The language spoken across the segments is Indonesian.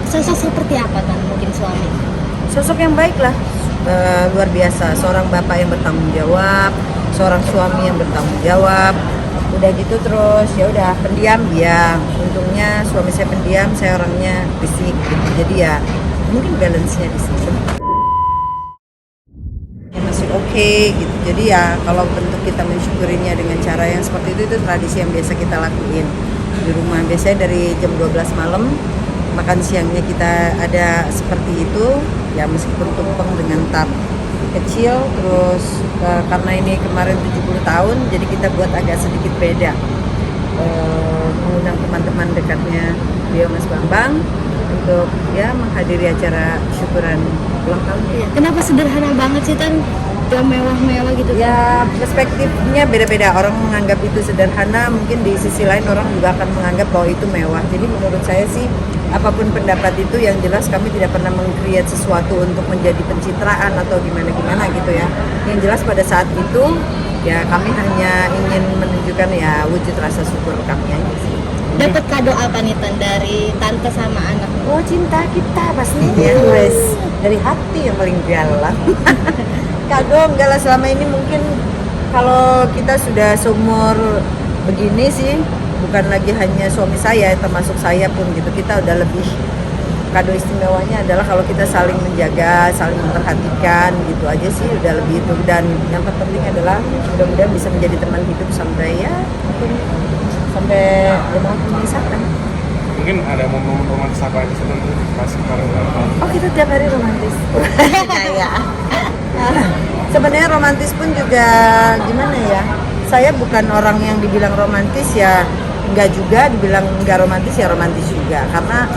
Sosok seperti apa kan mungkin suami? Sosok yang baik lah, luar biasa. Seorang bapak yang bertanggung jawab, seorang suami yang bertanggung jawab. Udah gitu terus ya udah pendiam ya. Untungnya suami saya pendiam, saya orangnya berisik gitu. Jadi ya mungkin balance-nya di situ. Ya masih oke gitu. Jadi ya kalau bentuk kita mensyukurinya dengan cara yang seperti itu tradisi yang biasa kita lakuin di rumah. Biasanya dari jam 12 malam makan siangnya kita ada seperti itu ya, meskipun tumpeng dengan tart kecil. Terus karena ini kemarin 70 tahun jadi kita buat agak sedikit beda, mengundang teman-teman dekatnya beliau Mas Bambang untuk ya menghadiri acara syukuran ulang tahun. Kenapa sederhana banget sih Tan? Gak mewah-mewah gitu kan? Ya perspektifnya beda-beda, orang menganggap itu sederhana, mungkin di sisi lain orang juga akan menganggap bahwa itu mewah. Jadi menurut saya sih apapun pendapat itu, yang jelas kami tidak pernah meng-create sesuatu untuk menjadi pencitraan atau gimana-gimana gitu ya. Yang jelas pada saat itu ya kami hanya ingin menunjukkan ya wujud rasa syukur kami aja sih. Dapat kado apa nih Tan dari tante sama anak? Oh cinta kita pastinya wes dari hati yang paling dalam. Kado enggak lah, selama ini mungkin kalau kita sudah seumur begini sih bukan lagi hanya suami saya, termasuk saya pun gitu, kita udah lebih, kado istimewanya adalah kalau kita saling menjaga, saling memperhatikan gitu aja sih, udah lebih itu. Dan yang terpenting adalah mudah-mudahan bisa menjadi teman hidup sampai ya mungkin sampai ya misalkan. Mungkin ada momen-momen romantis apa aja sih pas kemarin? Oh kita tiap hari romantis. Kayak sebenarnya romantis pun juga gimana ya, saya bukan orang yang dibilang romantis ya enggak juga, dibilang enggak romantis ya romantis juga, karena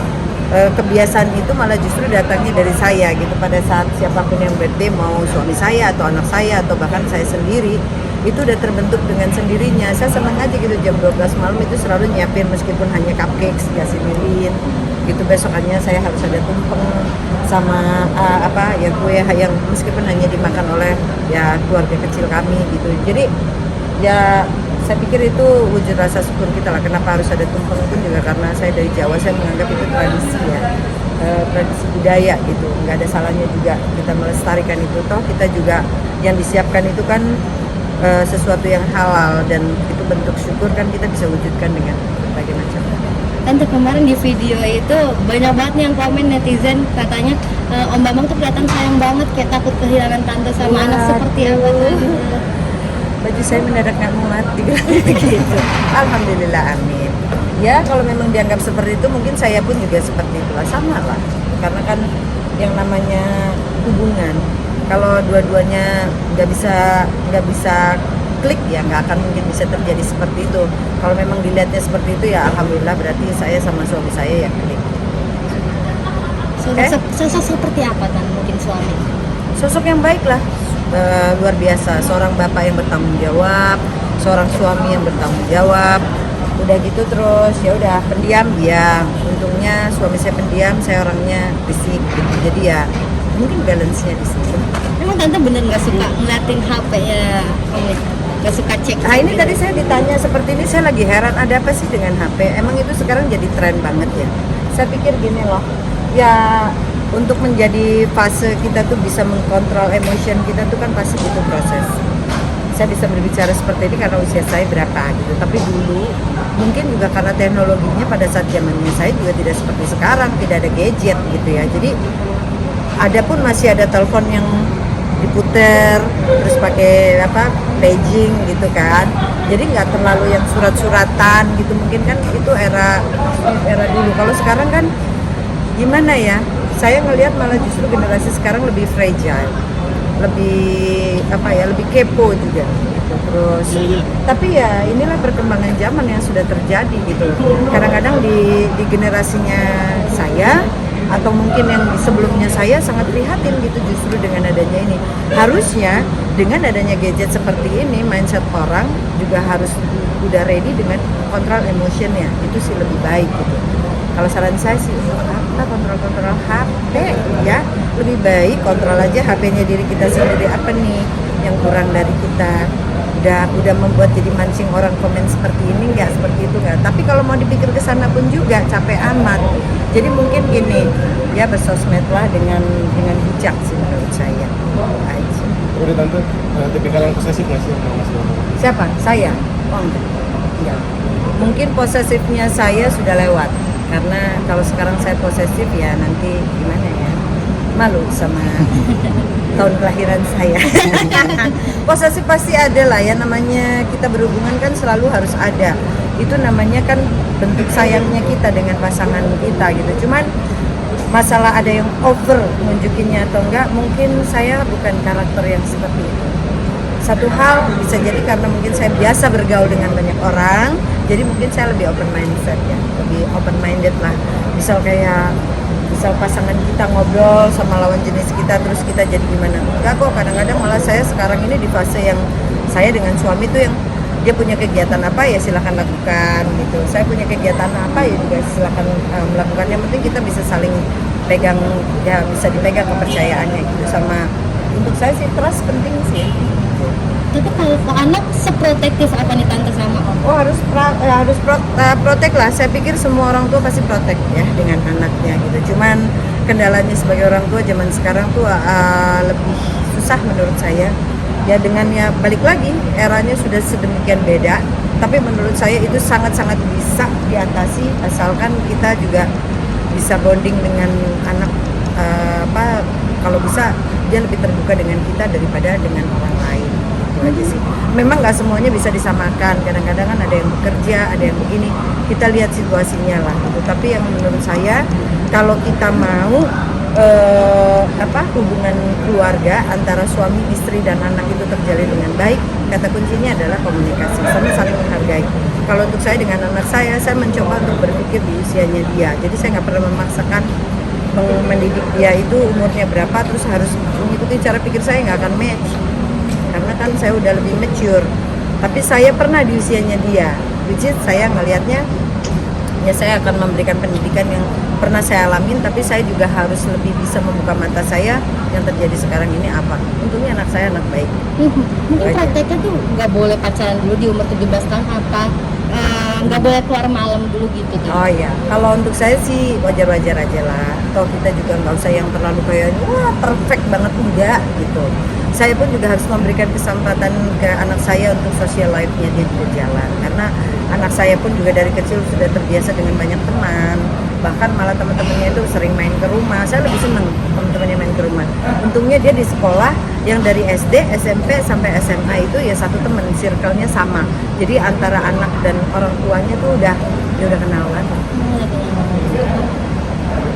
kebiasaan itu malah justru datangnya dari saya gitu. Pada saat siapapun yang birthday, mau suami saya atau anak saya atau bahkan saya sendiri, itu udah terbentuk dengan sendirinya. Saya senang aja gitu jam 12 malam itu selalu nyiapin, meskipun hanya cupcake, dikasih lilin gitu. Besokannya saya harus ada tumpeng sama kue yang meskipun hanya dimakan oleh ya keluarga kecil kami gitu. Jadi ya saya pikir itu wujud rasa syukur kita lah. Kenapa harus ada tumpeng pun juga karena saya dari Jawa, saya menganggap itu tradisi ya, tradisi budaya gitu. Nggak ada salahnya juga kita melestarikan itu. Toh kita juga yang disiapkan itu kan sesuatu yang halal, dan itu bentuk syukur kan kita bisa wujudkan dengan berbagai macam. Tante kemarin di video itu banyak banget nih yang komen netizen, katanya Om Bambang tuh kelihatan sayang banget, kayak takut kehilangan tante sama anak. Seperti apa tuh? Baju saya mendadak nggak muat gitu. Alhamdulillah, amin. Ya kalau memang dianggap seperti itu, mungkin saya pun juga seperti itulah, sama lah. Karena kan yang namanya hubungan, kalau dua-duanya nggak bisa klik ya nggak akan mungkin bisa terjadi seperti itu. Kalau memang dilihatnya seperti itu ya alhamdulillah, berarti saya sama suami saya yang klik. Sosok seperti apa kan mungkin suami? Sosok yang baik lah, luar biasa. Seorang bapak yang bertanggung jawab, seorang suami yang bertanggung jawab. Udah gitu terus ya udah pendiam ya. Untungnya suami saya pendiam, saya orangnya berisik gitu. Jadi ya mungkin balance-nya di situ. Emang tante bener nggak suka ngeliatin HP ya ini? Nggak suka cek? Nah ini tadi saya ditanya seperti ini, saya lagi heran ada apa sih dengan HP. Emang itu sekarang jadi tren banget ya. Saya pikir gini loh, ya untuk menjadi fase kita tuh bisa mengkontrol emotion kita tuh kan pasti butuh proses. Saya bisa berbicara seperti ini karena usia saya berapa gitu. Tapi dulu mungkin juga karena teknologinya pada saat zamannya saya juga tidak seperti sekarang, tidak ada gadget gitu ya. Jadi ada pun masih ada telepon yang diputer terus pakai paging gitu kan. Jadi nggak terlalu yang surat-suratan gitu, mungkin kan itu era dulu. Kalau sekarang kan gimana ya, saya ngelihat malah justru generasi sekarang lebih fragile, lebih lebih kepo juga gitu. Terus tapi ya inilah perkembangan zaman yang sudah terjadi gitu. Kadang-kadang di generasinya saya atau mungkin yang sebelumnya saya sangat prihatin gitu justru dengan adanya ini. Harusnya dengan adanya gadget seperti ini, mindset orang juga harus udah ready dengan kontrol emotionnya, itu sih lebih baik gitu. Kalau saran saya sih untuk apa kontrol HP ya, lebih baik kontrol aja HP-nya diri kita sendiri, apa nih yang kurang dari kita udah membuat jadi mancing orang komen seperti ini nggak, seperti itu nggak. Tapi kalau mau dipikir ke sana pun juga capek amat. Jadi mungkin gini, ya bersosmed lah dengan bijak sih menurut saya. Aja. Udah tante, tipikal yang posesif nggak sih sama Mas Bambang? Siapa? Saya? Oh enggak. Enggak. Mungkin posesifnya saya sudah lewat. Karena kalau sekarang saya posesif ya nanti gimana ya? Malu sama tahun kelahiran saya. Posesif pasti ada lah ya, namanya kita berhubungan kan selalu harus ada. Itu namanya kan bentuk sayangnya kita dengan pasangan kita gitu. Cuman masalah ada yang over nunjukinnya atau enggak, mungkin saya bukan karakter yang seperti itu. Satu hal bisa jadi karena mungkin saya biasa bergaul dengan banyak orang, jadi mungkin saya lebih open mindset ya, lebih open minded lah. Misal pasangan kita ngobrol sama lawan jenis kita, terus kita jadi gimana? Enggak kok, kadang-kadang malah saya sekarang ini di fase yang saya dengan suami tuh yang dia punya kegiatan apa ya silakan lakukan gitu. Saya punya kegiatan apa ya juga silakan melakukan. Yang penting kita bisa saling pegang, ya bisa dipegang kepercayaannya gitu. Sama untuk saya sih trust penting sih. Tapi kalau ke anak seprotektif apa nih tante sama om? Oh harus protek lah. Saya pikir semua orang tua pasti protek ya dengan anaknya gitu. Cuman kendalanya sebagai orang tua zaman sekarang tuh lebih susah menurut saya. Ya dengan ya balik lagi eranya sudah sedemikian beda. Tapi menurut saya itu sangat-sangat bisa diatasi asalkan kita juga bisa bonding dengan anak. Kalau bisa dia lebih terbuka dengan kita daripada dengan orang lain. Aja sih. Memang nggak semuanya bisa disamakan. Kadang-kadang kan ada yang bekerja, ada yang begini. Kita lihat situasinya lah. Gitu. Tapi yang menurut saya kalau kita mau hubungan keluarga antara suami, istri dan anak itu terjalin dengan baik, kata kuncinya adalah komunikasi sama saling menghargai. Kalau untuk saya dengan anak saya mencoba untuk berpikir di usianya dia. Jadi saya nggak pernah memaksakan mendidik dia itu umurnya berapa terus harus mengikuti cara pikir saya, nggak akan match. Karena kan saya udah lebih mature, tapi saya pernah di usianya dia, which is saya ngelihatnya ya saya akan memberikan pendidikan yang pernah saya alamin, tapi saya juga harus lebih bisa membuka mata saya yang terjadi sekarang ini apa. Untungnya anak saya anak baik. Mungkin prakteknya tuh nggak boleh pacaran dulu di umur 17 tahun apa nggak boleh keluar malam dulu gitu tuh. Oh iya, kalau untuk saya sih wajar-wajar aja lah. Atau kita juga nggak usah yang terlalu kayak wah perfect banget, enggak gitu. Saya pun juga harus memberikan kesempatan ke anak saya untuk social life-nya dia juga jalan. Karena anak saya pun juga dari kecil sudah terbiasa dengan banyak teman. Bahkan malah teman-temannya itu sering main ke rumah. Saya lebih senang teman-temannya main ke rumah. Untungnya dia di sekolah yang dari SD, SMP sampai SMA itu ya satu teman, circle-nya sama. Jadi antara anak dan orang tuanya tuh udah kenalan.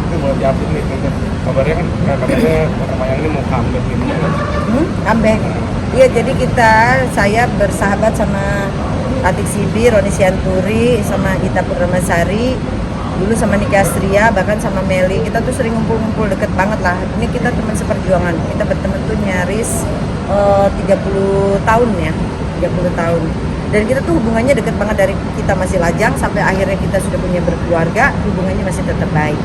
Ini boleh diupdate nih tante. Kabarnya pertanyaan ini mau comeback nih. Comeback. Iya, jadi saya bersahabat sama Atik Sibi, Roni Sianturi, sama Ita Purnamasari, dulu sama Niki Astria, bahkan sama Meli. Kita tuh sering ngumpul-ngumpul deket banget lah. Ini kita teman seperjuangan. Kita berteman tuh nyaris 30 tahun ya, 30 tahun. Dan kita tuh hubungannya deket banget dari kita masih lajang sampai akhirnya kita sudah punya berkeluarga, hubungannya masih tetap baik.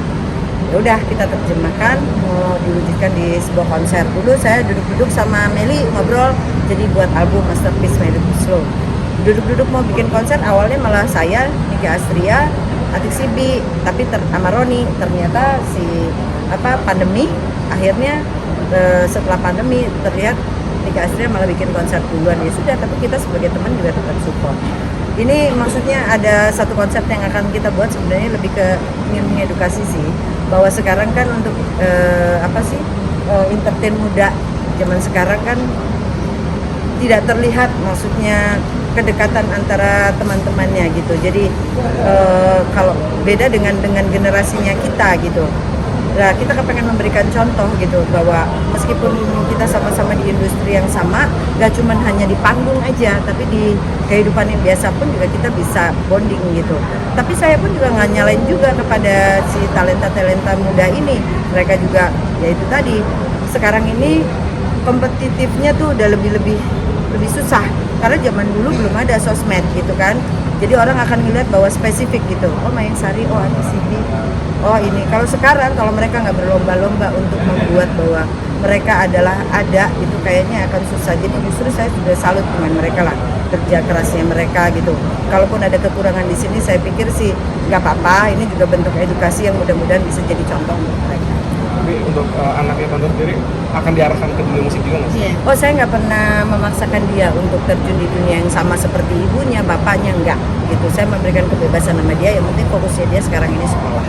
Ya udah kita terjemahkan mau diwujudkan di sebuah konser. Dulu saya duduk-duduk sama Meli ngobrol jadi buat album Masterpiece My Little Slow. Duduk-duduk mau bikin konser awalnya malah saya, Niki Astria, Atik Sibi, tapi sama Roni ternyata pandemi akhirnya setelah pandemi terlihat Niki Astria malah bikin konser duluan. Ya sudah, tapi kita sebagai teman juga tetap support. Ini maksudnya ada satu konsep yang akan kita buat sebenarnya lebih ke ingin mengedukasi sih, bahwa sekarang kan untuk entertain muda zaman sekarang kan tidak terlihat maksudnya kedekatan antara teman-temannya gitu. Jadi kalau beda dengan generasinya kita gitu. Nah, kita kepengen memberikan contoh gitu bahwa meskipun kita sama-sama di industri yang sama, gak cuman hanya di panggung aja, tapi di kehidupan yang biasa pun juga kita bisa bonding gitu. Tapi saya pun juga nggak nyalain juga kepada si talenta-talenta muda ini. Mereka juga, ya itu tadi, sekarang ini kompetitifnya tuh udah lebih susah. Karena zaman dulu belum ada sosmed gitu kan. Jadi orang akan ngeliat bahwa spesifik gitu. Oh Mayang Sari, oh Atik Sibi, oh ini. Kalau sekarang kalau mereka nggak berlomba-lomba untuk membuat bahwa mereka adalah ada, itu kayaknya akan susah. Jadi justru saya sudah salut dengan mereka lah, kerja kerasnya mereka gitu. Kalaupun ada kekurangan di sini, saya pikir sih nggak apa-apa. Ini juga bentuk edukasi yang mudah-mudahan bisa jadi contoh untuk mereka. Tapi untuk anaknya tante sendiri akan diarahkan ke dunia musik juga nggak sih? Iya. Oh, saya nggak pernah memaksakan dia untuk terjun di dunia yang sama seperti ibunya, bapaknya enggak gitu. Saya memberikan kebebasan sama dia, yang penting fokusnya dia sekarang ini sekolah.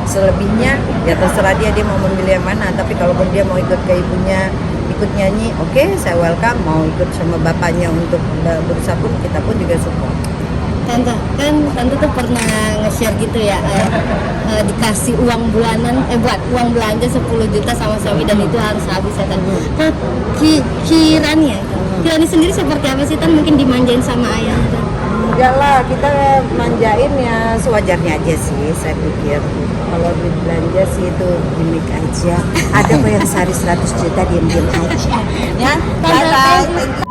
Selebihnya ya terserah dia mau memilih yang mana. Tapi kalaupun dia mau ikut ke ibunya, ikut nyanyi, oke, saya welcome. Mau ikut sama bapaknya untuk berusaha pun, kita pun juga support. Tante, kan tante tuh pernah nge-share gitu ya, dikasih uang bulanan, buat uang belanja 10 juta sama suami dan itu harus habis ya Tan. Nah, Kirani sendiri seperti apa sih Tan? Mungkin dimanjain sama ayah Tan? Enggak lah, kita manjain ya sewajarnya aja sih, saya pikir. Kalau duit belanja sih itu gimmick aja. Ada kok yang sehari 100 juta diam-diam aja. Ya, Tante, bye-bye.